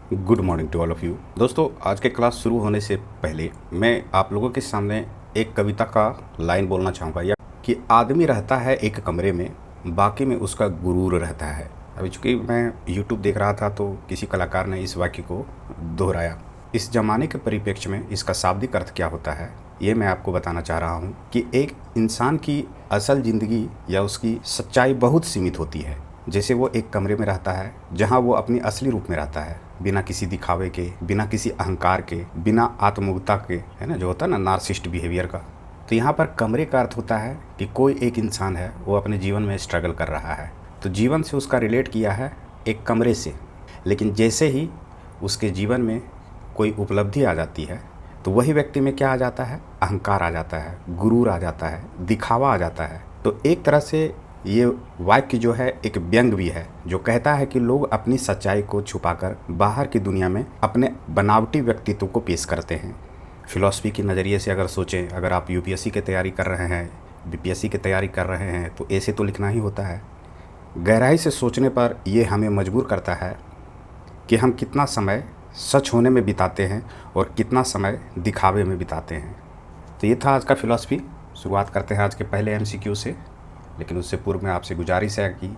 Good morning to all of you. दोस्तों, आज के क्लास शुरू होने से पहले मैं आप लोगों के सामने एक कविता का लाइन बोलना चाहूँगा या कि आदमी रहता है एक कमरे में, बाकी में उसका गुरूर रहता है। अभी चूँकि मैं यूट्यूब देख रहा था तो किसी कलाकार ने इस वाक्य को दोहराया। इस ज़माने के परिप्रेक्ष्य में इसका शाब्दिक अर्थ क्या होता है, ये मैं आपको बताना चाह रहा हूँ कि एक इंसान की असल ज़िंदगी या उसकी सच्चाई बहुत सीमित होती है। जैसे वो एक कमरे में रहता है जहाँ वो अपनी असली रूप में रहता है, बिना किसी दिखावे के, बिना किसी अहंकार के, बिना आत्मोगता के, है ना, जो होता है ना नार्सिस्ट बिहेवियर का। तो यहाँ पर कमरे का अर्थ होता है कि कोई एक इंसान है, वो अपने जीवन में स्ट्रगल कर रहा है, तो जीवन से उसका रिलेट किया है एक कमरे से। लेकिन जैसे ही उसके जीवन में कोई उपलब्धि आ जाती है तो वही व्यक्ति में क्या आ जाता है, अहंकार आ जाता है, गुरूर आ जाता है, दिखावा आ जाता है। तो एक तरह से ये वाक्य जो है एक व्यंग भी है, जो कहता है कि लोग अपनी सच्चाई को छुपाकर बाहर की दुनिया में अपने बनावटी व्यक्तित्व को पेश करते हैं। फिलॉसफी के नज़रिए से अगर सोचें, अगर आप यूपीएससी की तैयारी कर रहे हैं, बीपीएससी की तैयारी कर रहे हैं, तो ऐसे तो लिखना ही होता है। गहराई से सोचने पर यह हमें मजबूर करता है कि हम कितना समय सच होने में बिताते हैं और कितना समय दिखावे में बिताते हैं। तो ये था आज का फिलॉसफी। शुरुआत करते हैं आज के पहले एमसीक्यू से, लेकिन उससे पूर्व में आपसे गुजारिश है कि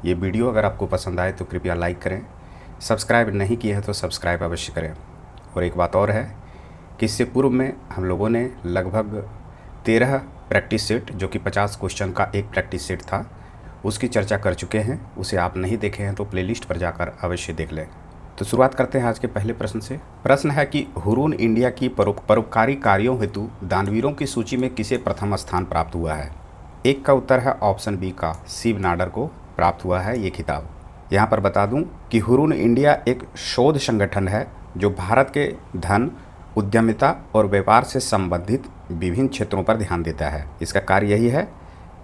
ये वीडियो अगर आपको पसंद आए तो कृपया लाइक करें, सब्सक्राइब नहीं किए हैं तो सब्सक्राइब अवश्य करें। और एक बात और है कि इससे पूर्व में हम लोगों ने लगभग 13 प्रैक्टिस सेट, जो कि 50 क्वेश्चन का एक प्रैक्टिस सेट था, उसकी चर्चा कर चुके हैं। उसे आप नहीं देखे हैं तो प्लेलिस्ट पर जाकर अवश्य देख लें। तो शुरुआत करते हैं आज के पहले प्रश्न से। प्रश्न है कि हुरून इंडिया की परोपकारी कार्यों हेतु दानवीरों की सूची में किसे प्रथम स्थान प्राप्त हुआ है। एक का उत्तर है ऑप्शन बी का शिव नाडर को प्राप्त हुआ है ये खिताब। यहाँ पर बता दूं कि हुरून इंडिया एक शोध संगठन है जो भारत के धन, उद्यमिता और व्यापार से संबंधित विभिन्न क्षेत्रों पर ध्यान देता है। इसका कार्य यही है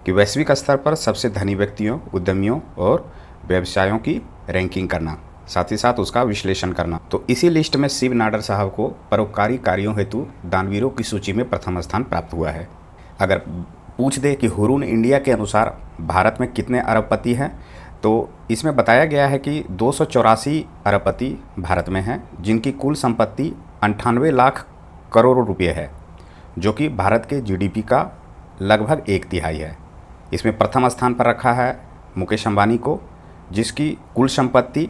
कि वैश्विक स्तर पर सबसे धनी व्यक्तियों, उद्यमियों और व्यवसायों की रैंकिंग करना, साथ ही साथ उसका विश्लेषण करना। तो इसी लिस्ट में शिव नाडर साहब को परोपकारी कार्यों हेतु दानवीरों की सूची में प्रथम स्थान प्राप्त हुआ है। अगर पूछ दे कि हुरून इंडिया के अनुसार भारत में कितने अरबपति हैं, तो इसमें बताया गया है कि 284 अरबपति भारत में हैं, जिनकी कुल संपत्ति 98 लाख करोड़ रुपये है, जो कि भारत के जीडीपी का लगभग 1/3 है। इसमें प्रथम स्थान पर रखा है मुकेश अंबानी को, जिसकी कुल संपत्ति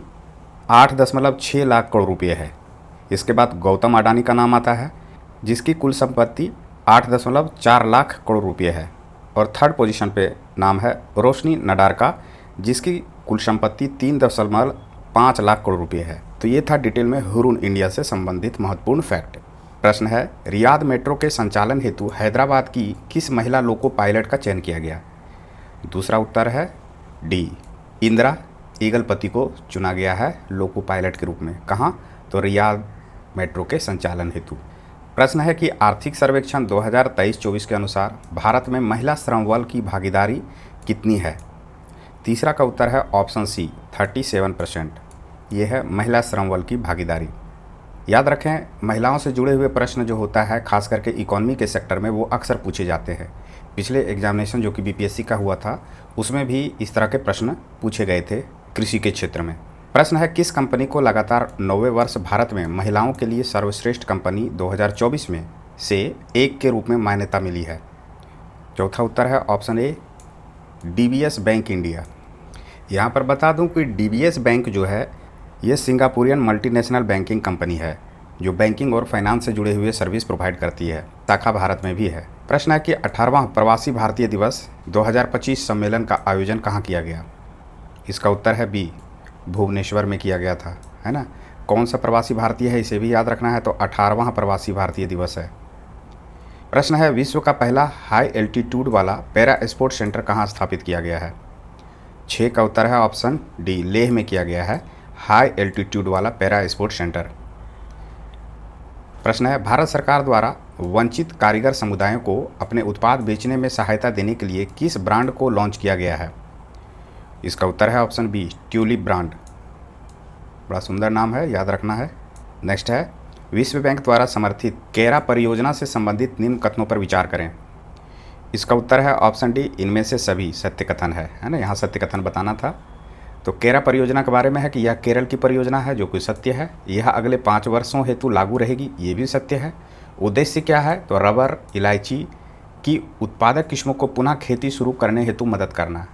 8.6 लाख करोड़ रुपये है। इसके बाद गौतम अडानी का नाम आता है, जिसकी कुल संपत्ति 8.4 लाख करोड़ रुपये है। और थर्ड पोजीशन पे नाम है रोशनी नडार का, जिसकी कुल संपत्ति 3.5 लाख करोड़ रुपये है। तो ये था डिटेल में हुरून इंडिया से संबंधित महत्वपूर्ण फैक्ट। प्रश्न है, रियाद मेट्रो के संचालन हेतु हैदराबाद की किस महिला लोको पायलट का चयन किया गया। दूसरा उत्तर है डी, इंदिरा ईगलपति को चुना गया है लोको पायलट के रूप में। कहाँ, तो रियाद मेट्रो के संचालन हेतु। प्रश्न है कि आर्थिक सर्वेक्षण 2023-24 के अनुसार भारत में महिला श्रम बल की भागीदारी कितनी है। तीसरा का उत्तर है ऑप्शन सी 37%। ये है महिला श्रम बल की भागीदारी। याद रखें, महिलाओं से जुड़े हुए प्रश्न जो होता है खास करके इकोनॉमी के सेक्टर में, वो अक्सर पूछे जाते हैं। पिछले एग्जामिनेशन जो कि बीपीएससी का हुआ था, उसमें भी इस तरह के प्रश्न पूछे गए थे कृषि के क्षेत्र में। प्रश्न है, किस कंपनी को लगातार 9वें वर्ष भारत में महिलाओं के लिए सर्वश्रेष्ठ कंपनी 2024 में से एक के रूप में मान्यता मिली है। चौथा उत्तर है option A DBS bank India. यहाँ पर बता दूं कि डीबीएस बैंक जो है ये सिंगापुरियन मल्टीनेशनल बैंकिंग कंपनी है, जो बैंकिंग और फाइनेंस से जुड़े हुए सर्विस प्रोवाइड करती है। शाखा भारत में भी है। प्रश्न है कि 18वां प्रवासी भारतीय दिवस 2025 सम्मेलन का आयोजन कहाँ किया गया। इसका उत्तर है बी, भुवनेश्वर में किया गया था, है ना। कौन सा प्रवासी भारतीय है इसे भी याद रखना है, तो 18वां प्रवासी भारतीय दिवस है। प्रश्न है, विश्व का पहला हाई एल्टीट्यूड वाला पैरा स्पोर्ट सेंटर कहाँ स्थापित किया गया है। 6 का उत्तर है ऑप्शन डी, लेह में किया गया है हाई एल्टीट्यूड वाला पैरा स्पोर्ट सेंटर। प्रश्न है, भारत सरकार द्वारा वंचित कारीगर समुदायों को अपने उत्पाद बेचने में सहायता देने के लिए किस ब्रांड को लॉन्च किया गया है। इसका उत्तर है ऑप्शन बी, ट्यूलिप ब्रांड। बड़ा सुंदर नाम है, याद रखना है। नेक्स्ट है, विश्व बैंक द्वारा समर्थित केरा परियोजना से संबंधित निम्न कथनों पर विचार करें। इसका उत्तर है ऑप्शन डी, इनमें से सभी सत्य कथन है ना। यहाँ सत्य कथन बताना था। तो केरा परियोजना के बारे में है कि यह केरल की परियोजना है, जो कि सत्य है। यह अगले 5 वर्षों हेतु लागू रहेगी, ये भी सत्य है। उद्देश्य क्या है? तो रबर, इलायची की उत्पादक किस्मों को पुनः खेती शुरू करने हेतु मदद करना।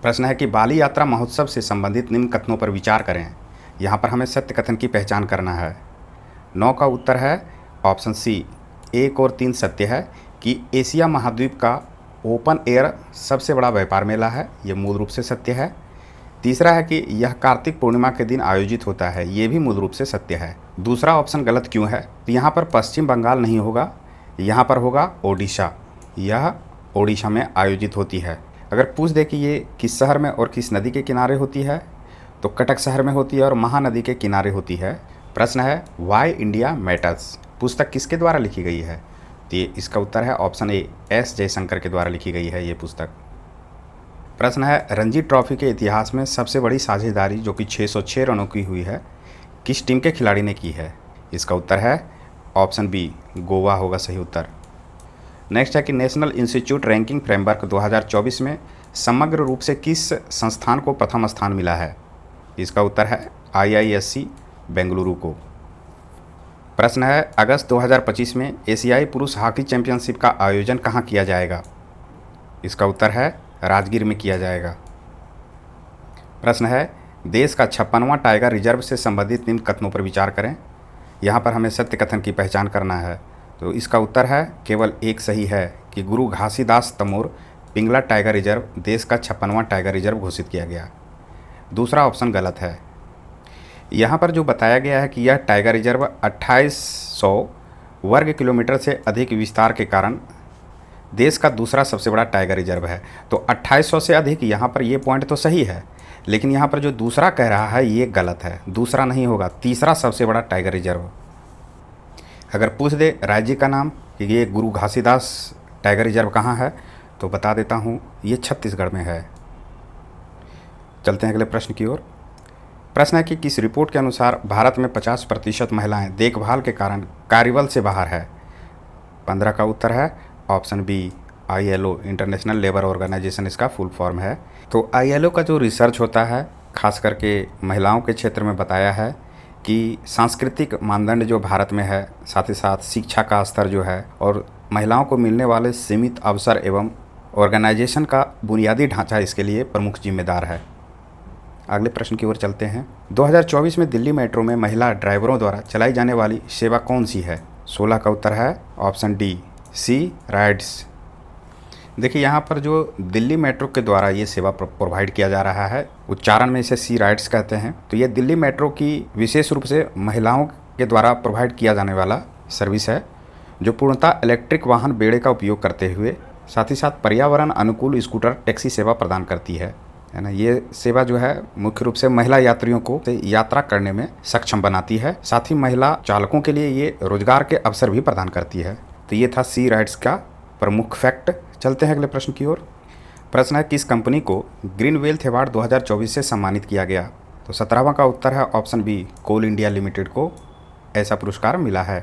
प्रश्न है कि बाली यात्रा महोत्सव से संबंधित निम्न कथनों पर विचार करें। यहाँ पर हमें सत्य कथन की पहचान करना है। 9 का उत्तर है ऑप्शन सी, 1 और 3 सत्य है कि एशिया महाद्वीप का ओपन एयर सबसे बड़ा व्यापार मेला है, ये मूल रूप से सत्य है। तीसरा है कि यह कार्तिक पूर्णिमा के दिन आयोजित होता है, ये भी मूल रूप से सत्य है। दूसरा ऑप्शन गलत क्यों है? तो यहाँ पर पश्चिम बंगाल नहीं होगा, यहाँ पर होगा ओडिशा। यह ओडिशा में आयोजित होती है। अगर पूछ दे कि ये किस शहर में और किस नदी के किनारे होती है, तो कटक शहर में होती है और महानदी के किनारे होती है। प्रश्न है वाई इंडिया मैटर्स पुस्तक किसके द्वारा लिखी गई है? तो ये इसका उत्तर है ऑप्शन ए, एस जयशंकर के द्वारा लिखी गई है ये पुस्तक। प्रश्न है रणजी ट्रॉफी के इतिहास में सबसे बड़ी साझेदारी जो कि 606 रनों की हुई है, किस टीम के खिलाड़ी ने की है? इसका उत्तर है ऑप्शन बी, गोवा होगा सही उत्तर। नेक्स्ट है कि नेशनल इंस्टीट्यूट रैंकिंग फ्रेमवर्क 2024 में समग्र रूप से किस संस्थान को प्रथम स्थान मिला है? इसका उत्तर है IISc बेंगलुरु को। प्रश्न है अगस्त 2025 में एशियाई पुरुष हॉकी चैंपियनशिप का आयोजन कहाँ किया जाएगा? इसका उत्तर है राजगीर में किया जाएगा। प्रश्न है देश का 56वां टाइगर रिजर्व से संबंधित निम्न कथनों पर विचार करें। यहाँ पर हमें सत्य कथन की पहचान करना है। तो इसका उत्तर है केवल एक सही है कि गुरु घासीदास तमोर पिंगला टाइगर रिजर्व देश का 56वां टाइगर रिजर्व घोषित किया गया। दूसरा ऑप्शन गलत है। यहाँ पर जो बताया गया है कि यह टाइगर रिजर्व 2800 वर्ग किलोमीटर से अधिक विस्तार के कारण देश का दूसरा सबसे बड़ा टाइगर रिजर्व है। तो 2800 से अधिक, यहाँ पर ये पॉइंट तो सही है, लेकिन यहाँ पर जो दूसरा कह रहा है ये गलत है। दूसरा नहीं होगा, तीसरा सबसे बड़ा टाइगर रिजर्व। अगर पूछ दे राज्य का नाम कि ये गुरु घासीदास टाइगर रिजर्व कहाँ है, तो बता देता हूँ ये छत्तीसगढ़ में है। चलते हैं अगले प्रश्न की ओर। प्रश्न है कि किस रिपोर्ट के अनुसार भारत में 50% महिलाएं देखभाल के कारण कार्यबल से बाहर है? 15 का उत्तर है option b, ILO international labour organisation इसका फुल फॉर्म है। तो ILO का जो रिसर्च होता है खास करके महिलाओं के क्षेत्र में बताया है कि सांस्कृतिक मानदंड जो भारत में है, साथ ही साथ शिक्षा का स्तर जो है और महिलाओं को मिलने वाले सीमित अवसर एवं ऑर्गेनाइजेशन का बुनियादी ढांचा इसके लिए प्रमुख जिम्मेदार है। अगले प्रश्न की ओर चलते हैं। 2024 में दिल्ली मेट्रो में महिला ड्राइवरों द्वारा चलाई जाने वाली सेवा कौन सी है? 16 का उत्तर है ऑप्शन डी, सी राइड्स। देखिए यहाँ पर जो दिल्ली मेट्रो के द्वारा ये सेवा प्रोवाइड किया जा रहा है, उच्चारण में इसे सी राइड्स कहते हैं। तो ये दिल्ली मेट्रो की विशेष रूप से महिलाओं के द्वारा प्रोवाइड किया जाने वाला सर्विस है, जो पूर्णतः इलेक्ट्रिक वाहन बेड़े का उपयोग करते हुए साथ ही साथ पर्यावरण अनुकूल स्कूटर टैक्सी सेवा प्रदान करती है ना। ये सेवा जो है मुख्य रूप से महिला यात्रियों को यात्रा करने में सक्षम बनाती है, साथ ही महिला चालकों के लिए ये रोजगार के अवसर भी प्रदान करती है। तो ये था सी राइड्स का प्रमुख फैक्ट। चलते हैं अगले प्रश्न की ओर। प्रश्न है किस कंपनी को ग्रीन वेल्थ अवार्ड 2024 से सम्मानित किया गया? तो 17वां का उत्तर है ऑप्शन बी, कोल इंडिया लिमिटेड को ऐसा पुरस्कार मिला है।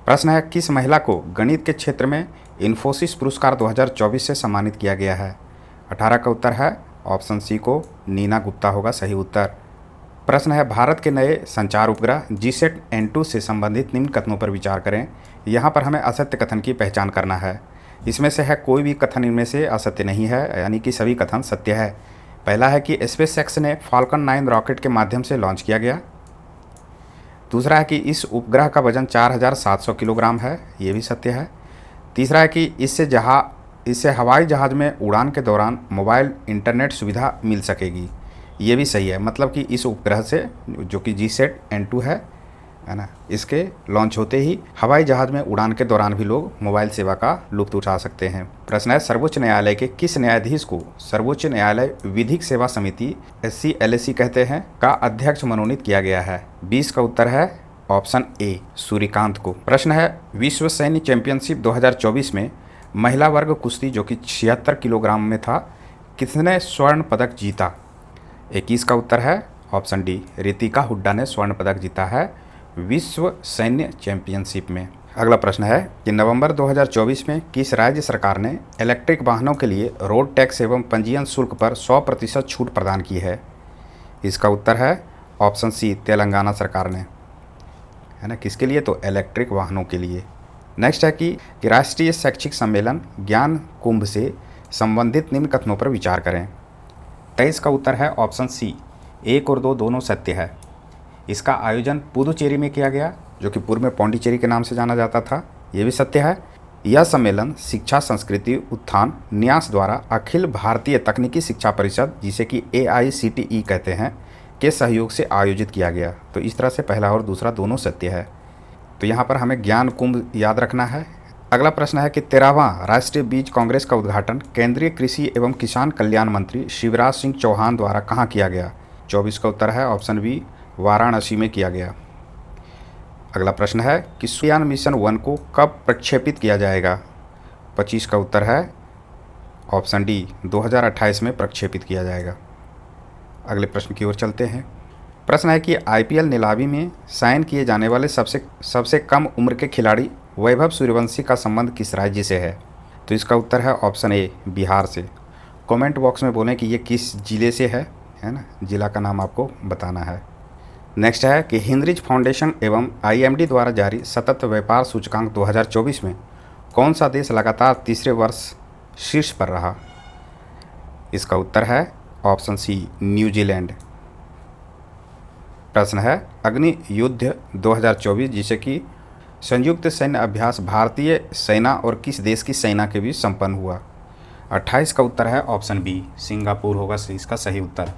प्रश्न है किस महिला को गणित के क्षेत्र में इन्फोसिस पुरस्कार 2024 से सम्मानित किया गया है? 18 का उत्तर है ऑप्शन सी को नीना गुप्ता होगा सही उत्तर। प्रश्न है भारत के नए संचार उपग्रह GSAT N2 से संबंधित निम्न कथनों पर विचार करें। यहाँ पर हमें असत्य कथन की पहचान करना है। इसमें से है कोई भी कथन इनमें से असत्य नहीं है, यानी कि सभी कथन सत्य है। पहला है कि SpaceX ने फाल्कन 9 रॉकेट के माध्यम से लॉन्च किया गया। दूसरा है कि इस उपग्रह का वजन 4700 किलोग्राम है, ये भी सत्य है। तीसरा है कि इससे हवाई जहाज़ में उड़ान के दौरान मोबाइल इंटरनेट सुविधा मिल सकेगी, ये भी सही है। मतलब कि इस उपग्रह से जो कि GSAT N2 है ना, इसके लॉन्च होते ही हवाई जहाज़ में उड़ान के दौरान भी लोग मोबाइल सेवा का लुत्फ़ उठा सकते हैं। प्रश्न है सर्वोच्च न्यायालय के किस न्यायाधीश को सर्वोच्च न्यायालय विधिक सेवा समिति SC-LAC कहते हैं का अध्यक्ष मनोनीत किया गया है? 20 का उत्तर है ऑप्शन ए, सूर्यकांत को। प्रश्न है विश्व सैन्य चैंपियनशिप 2024 में महिला वर्ग कुश्ती जो कि 76 किलोग्राम में था, किसने स्वर्ण पदक जीता? 21 का उत्तर है ऑप्शन डी, रितिका हुड्डा ने स्वर्ण पदक जीता है विश्व सैन्य चैंपियनशिप में। अगला प्रश्न है कि नवंबर 2024 में किस राज्य सरकार ने इलेक्ट्रिक वाहनों के लिए रोड टैक्स एवं पंजीयन शुल्क पर 100% छूट प्रदान की है? इसका उत्तर है ऑप्शन सी, तेलंगाना सरकार ने, है ना। किसके लिए? तो इलेक्ट्रिक वाहनों के लिए। नेक्स्ट है कि राष्ट्रीय शैक्षिक सम्मेलन ज्ञान कुंभ से संबंधित निम्न कथनों पर विचार करें। 23 का उत्तर है ऑप्शन सी, 1 और 2 दोनों सत्य है। इसका आयोजन पुदुचेरी में किया गया, जो कि पूर्व में पौंडीचेरी के नाम से जाना जाता था, ये भी सत्य है। यह सम्मेलन शिक्षा संस्कृति उत्थान न्यास द्वारा अखिल भारतीय तकनीकी शिक्षा परिषद, जिसे कि AICTE कहते हैं, के सहयोग से आयोजित किया गया। तो इस तरह से पहला और दूसरा दोनों सत्य है। तो यहाँ पर हमें ज्ञान कुंभ याद रखना है। अगला प्रश्न है कि 13वां राष्ट्रीय बीज कांग्रेस का उद्घाटन केंद्रीय कृषि एवं किसान कल्याण मंत्री शिवराज सिंह चौहान द्वारा कहाँ किया गया? 24 का उत्तर है ऑप्शन बी, वाराणसी में किया गया। अगला प्रश्न है कि सूर्ययान मिशन 1 को कब प्रक्षेपित किया जाएगा? 25 का उत्तर है ऑप्शन डी, 2028 में प्रक्षेपित किया जाएगा। अगले प्रश्न की ओर चलते हैं। प्रश्न है कि IPL नीलामी में साइन किए जाने वाले सबसे कम उम्र के खिलाड़ी वैभव सूर्यवंशी का संबंध किस राज्य से है? तो इसका उत्तर है ऑप्शन ए, बिहार से। कमेंट बॉक्स में बोलें कि ये किस ज़िले से है ना, ज़िला का नाम आपको बताना है। नेक्स्ट है कि हिंद्रिज फाउंडेशन एवं IMD द्वारा जारी सतत व्यापार सूचकांक 2024 में कौन सा देश लगातार तीसरे वर्ष शीर्ष पर रहा? इसका उत्तर है ऑप्शन सी, न्यूजीलैंड। प्रश्न है अग्नि युद्ध 2024, जिसे कि संयुक्त सैन्य अभ्यास भारतीय सेना और किस देश की सेना के बीच संपन्न हुआ? 28 का उत्तर है ऑप्शन बी, सिंगापुर होगा इसका सही उत्तर।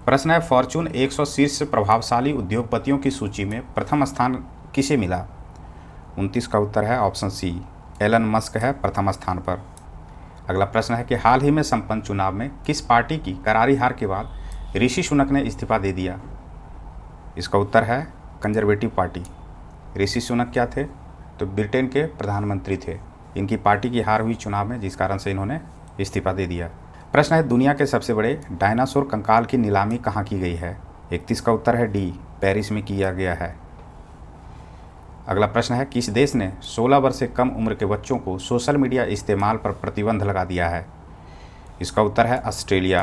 प्रश्न है फॉर्चून 100 शीर्ष प्रभावशाली उद्योगपतियों की सूची में प्रथम स्थान किसे मिला? 29 का उत्तर है ऑप्शन सी, एलन मस्क है प्रथम स्थान पर। अगला प्रश्न है कि हाल ही में संपन्न चुनाव में किस पार्टी की करारी हार के बाद ऋषि सुनक ने इस्तीफा दे दिया? इसका उत्तर है कंजर्वेटिव पार्टी। ऋषि सुनक क्या थे? तो ब्रिटेन के प्रधानमंत्री थे। इनकी पार्टी की हार हुई चुनाव में, जिस कारण से इन्होंने इस्तीफा दे दिया। प्रश्न है दुनिया के सबसे बड़े डायनासोर कंकाल की नीलामी कहाँ की गई है? 31 का उत्तर है डी, पेरिस में किया गया है। अगला प्रश्न है किस देश ने 16 वर्ष से कम उम्र के बच्चों को सोशल मीडिया इस्तेमाल पर प्रतिबंध लगा दिया है? इसका उत्तर है ऑस्ट्रेलिया।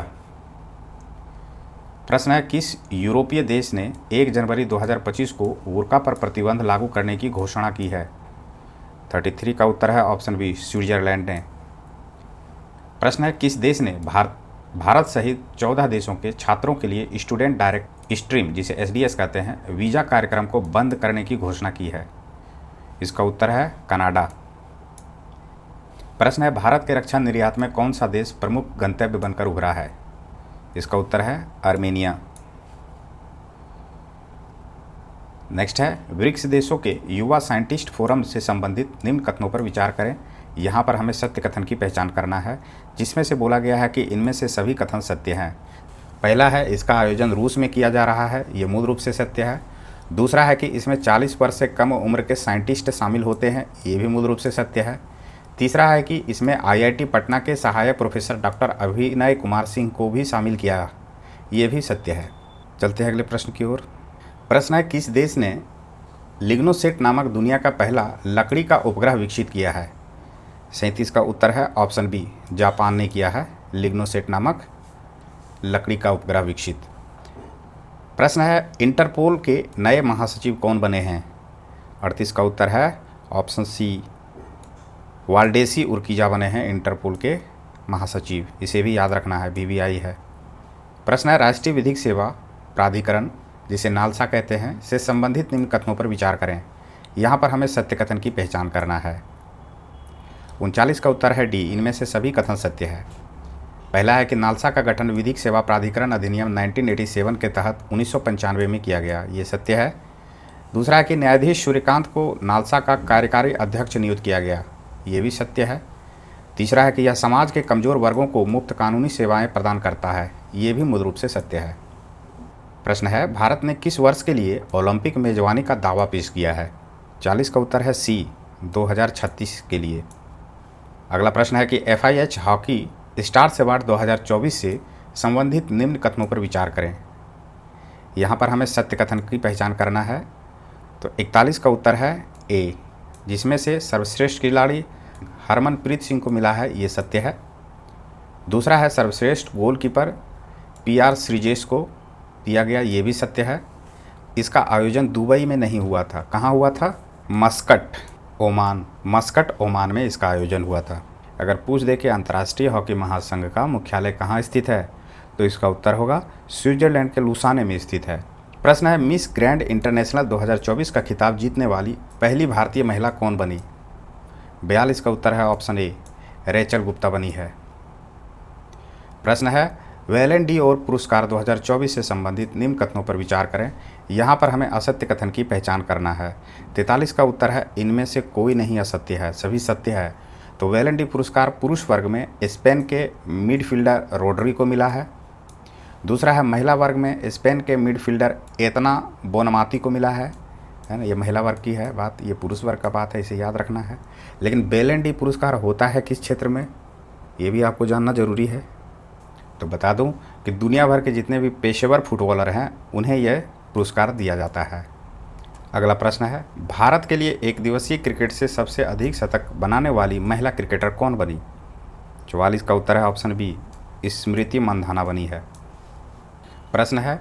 प्रश्न है किस यूरोपीय देश ने 1 जनवरी 2025 को बुर्का पर प्रतिबंध लागू करने की घोषणा की है? 33 का उत्तर है ऑप्शन बी, स्विट्जरलैंड ने। प्रश्न है किस देश ने भारत सहित 14 देशों के छात्रों के लिए स्टूडेंट डायरेक्ट स्ट्रीम, जिसे SDS कहते हैं, वीज़ा कार्यक्रम को बंद करने की घोषणा की है? इसका उत्तर है कनाडा। प्रश्न है भारत के रक्षा निर्यात में कौन सा देश प्रमुख गंतव्य बनकर उभरा है? इसका उत्तर है आर्मेनिया। नेक्स्ट है ब्रिक्स देशों के युवा साइंटिस्ट फोरम से संबंधित निम्न कथनों पर विचार करें। यहाँ पर हमें सत्य कथन की पहचान करना है, जिसमें से बोला गया है कि इनमें से सभी कथन सत्य हैं। पहला है इसका आयोजन रूस में किया जा रहा है, ये मूल रूप से सत्य है। दूसरा है कि इसमें 40 वर्ष से कम उम्र के साइंटिस्ट शामिल होते हैं, ये भी मूल रूप से सत्य है। तीसरा है कि इसमें IIT पटना के सहायक प्रोफेसर डॉक्टर अभिनय कुमार सिंह को भी शामिल किया, ये भी सत्य है। चलते हैं अगले प्रश्न की ओर। प्रश्न है किस देश ने लिग्नोसेट नामक दुनिया का पहला लकड़ी का उपग्रह विकसित किया है? 37 का उत्तर है ऑप्शन बी, जापान ने किया है लिग्नोसेट नामक लकड़ी का उपग्रह विकसित। प्रश्न है इंटरपोल के नए महासचिव कौन बने हैं? 38 का उत्तर है ऑप्शन सी, वाल्डेसी उर्किजा बने हैं इंटरपोल के महासचिव, इसे भी याद रखना है, BBI है। प्रश्न है राष्ट्रीय विधिक सेवा प्राधिकरण, जिसे नालसा कहते हैं, से संबंधित निम्न कथनों पर विचार करें। यहाँ पर हमें सत्य कथन की पहचान करना है। 39 का उत्तर है डी, इनमें से सभी कथन सत्य है। पहला है कि नालसा का गठन विधिक सेवा प्राधिकरण अधिनियम 1987 के तहत 1995 में किया गया, ये सत्य है। दूसरा है कि न्यायाधीश सूर्यकांत को नालसा का कार्यकारी अध्यक्ष नियुक्त किया गया, ये भी सत्य है। तीसरा है कि यह समाज के कमज़ोर वर्गों को मुफ्त कानूनी सेवाएं प्रदान करता है, ये भी मूल रूप से सत्य है। प्रश्न है भारत ने किस वर्ष के लिए ओलंपिक मेजबानी का दावा पेश किया है? 40 का उत्तर है सी, 2036 के लिए। अगला प्रश्न है कि FIH हॉकी स्टार्स अवार्ड 2024 से संबंधित निम्न कथनों पर विचार करें। यहाँ पर हमें सत्य कथन की पहचान करना है। तो 41 का उत्तर है ए, जिसमें से सर्वश्रेष्ठ खिलाड़ी हरमनप्रीत सिंह को मिला है, ये सत्य है। दूसरा है सर्वश्रेष्ठ गोलकीपर PR श्रीजेश को दिया गया, ये भी सत्य है। इसका आयोजन दुबई में नहीं हुआ था, कहाँ हुआ था? मस्कट, ओमान में इसका आयोजन हुआ था। अगर पूछ दे कि अंतर्राष्ट्रीय हॉकी महासंघ का मुख्यालय कहाँ स्थित है, तो इसका उत्तर होगा स्विट्जरलैंड के लुसाने में स्थित है। प्रश्न है मिस ग्रैंड इंटरनेशनल 2024 का खिताब जीतने वाली पहली भारतीय महिला कौन बनी? 42 का उत्तर है ऑप्शन ए, रेचल गुप्ता बनी है। प्रश्न है वैलेन डी और पुरस्कार 2024 से संबंधित निम्न कथनों पर विचार करें। यहाँ पर हमें असत्य कथन की पहचान करना है। 43 का उत्तर है इनमें से कोई नहीं असत्य है, सभी सत्य है। तो वैलेन डी पुरस्कार पुरुष वर्ग में स्पेन के मिडफील्डर रोड्री को मिला है। दूसरा है महिला वर्ग में स्पेन के मिडफील्डर एतना बोनमाती को मिला है ना। ये महिला वर्ग की है बात, ये पुरुष वर्ग का बात है, इसे याद रखना है। लेकिन वैलेन डी पुरस्कार होता है किस क्षेत्र में, ये भी आपको जानना जरूरी है। तो बता दूं कि दुनिया भर के जितने भी पेशेवर फुटबॉलर हैं उन्हें यह पुरस्कार दिया जाता है। अगला प्रश्न है भारत के लिए एक दिवसीय क्रिकेट से सबसे अधिक शतक बनाने वाली महिला क्रिकेटर कौन बनी? 44 का उत्तर है ऑप्शन बी, स्मृति मंधाना बनी है। प्रश्न है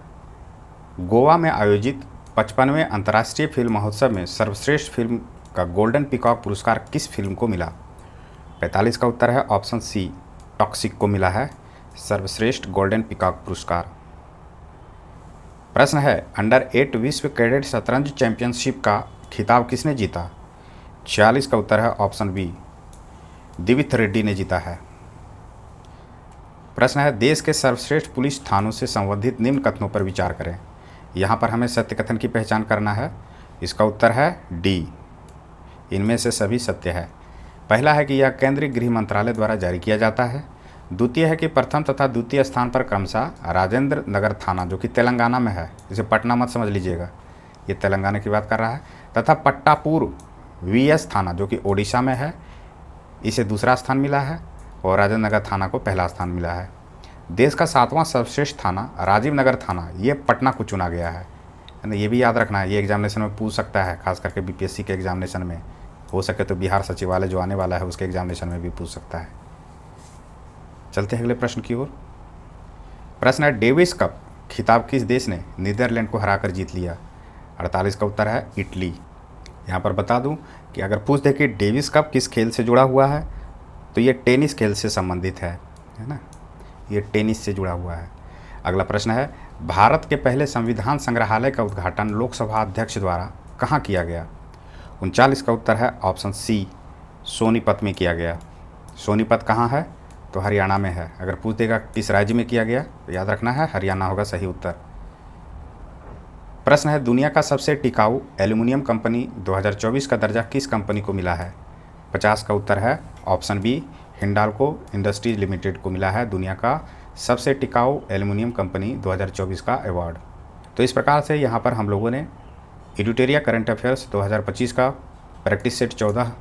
गोवा में आयोजित 55वें अंतर्राष्ट्रीय फिल्म महोत्सव में सर्वश्रेष्ठ फिल्म का गोल्डन पीकॉक पुरस्कार किस फिल्म को मिला? 45 का उत्तर है ऑप्शन सी, टॉक्सिक को मिला है सर्वश्रेष्ठ गोल्डन पीकॉक पुरस्कार। प्रश्न है अंडर-8 विश्व कैडेट शतरंज चैंपियनशिप का खिताब किसने जीता? 46 का उत्तर है ऑप्शन बी, दिविथ रेड्डी ने जीता है। प्रश्न है देश के सर्वश्रेष्ठ पुलिस थानों से संबंधित निम्न कथनों पर विचार करें। यहाँ पर हमें सत्य कथन की पहचान करना है। इसका उत्तर है डी, इनमें से सभी सत्य है। पहला है कि यह केंद्रीय गृह मंत्रालय द्वारा जारी किया जाता है। द्वितीय है कि प्रथम तथा द्वितीय स्थान पर क्रमशः राजेंद्र नगर थाना जो कि तेलंगाना में है, इसे पटना मत समझ लीजिएगा, ये तेलंगाना की बात कर रहा है, तथा पट्टापुर VS थाना जो कि ओडिशा में है, इसे दूसरा स्थान मिला है और राजेंद्र नगर थाना को पहला स्थान मिला है। देश का 7वां सर्वश्रेष्ठ थाना राजीव नगर थाना ये पटना को चुना गया है ना। ये भी याद रखना है, ये एग्जामिनेशन में पूछ सकता है, खास करके BPSC के एग्जामिनेशन में, हो सके तो बिहार सचिवालय जो आने वाला है उसके एग्जामिनेशन में भी पूछ सकता है। चलते हैं अगले प्रश्न की ओर। प्रश्न है डेविस कप खिताब किस देश ने नीदरलैंड को हराकर जीत लिया? 48 का उत्तर है इटली। यहाँ पर बता दूं कि अगर पूछ दे कि डेविस कप किस खेल से जुड़ा हुआ है, तो ये टेनिस खेल से संबंधित है ना, ये टेनिस से जुड़ा हुआ है। अगला प्रश्न है भारत के पहले संविधान संग्रहालय का उद्घाटन लोकसभा अध्यक्ष द्वारा कहाँ किया गया? 39 का उत्तर है ऑप्शन सी, सोनीपत में किया गया। सोनीपत कहाँ है? तो हरियाणा में है। अगर पूछ देगा किस राज्य में किया गया, तो याद रखना है हरियाणा होगा सही उत्तर। प्रश्न है दुनिया का सबसे टिकाऊ एल्युमिनियम कंपनी 2024 का दर्जा किस कंपनी को मिला है? 50 का उत्तर है option b, Hindalco industries limited को मिला है दुनिया का सबसे टिकाऊ एल्युमिनियम कंपनी 2024 का अवार्ड। तो इस प्रकार से यहाँ पर हम लोगों ने एडिटोरिया करंट अफेयर्स 2025 का प्रैक्टिस सेट 14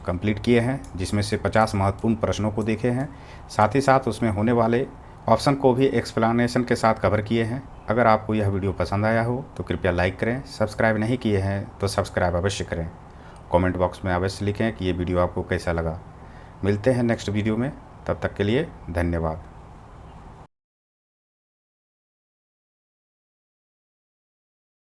कंप्लीट किए हैं, जिसमें से 50 महत्वपूर्ण प्रश्नों को देखे हैं, साथ ही साथ उसमें होने वाले ऑप्शन को भी एक्सप्लेनेशन के साथ कवर किए हैं। अगर आपको यह वीडियो पसंद आया हो तो कृपया लाइक करें, सब्सक्राइब नहीं किए हैं तो सब्सक्राइब अवश्य करें। कमेंट बॉक्स में अवश्य लिखें कि ये वीडियो आपको कैसा लगा। मिलते हैं नेक्स्ट वीडियो में, तब तक के लिए धन्यवाद।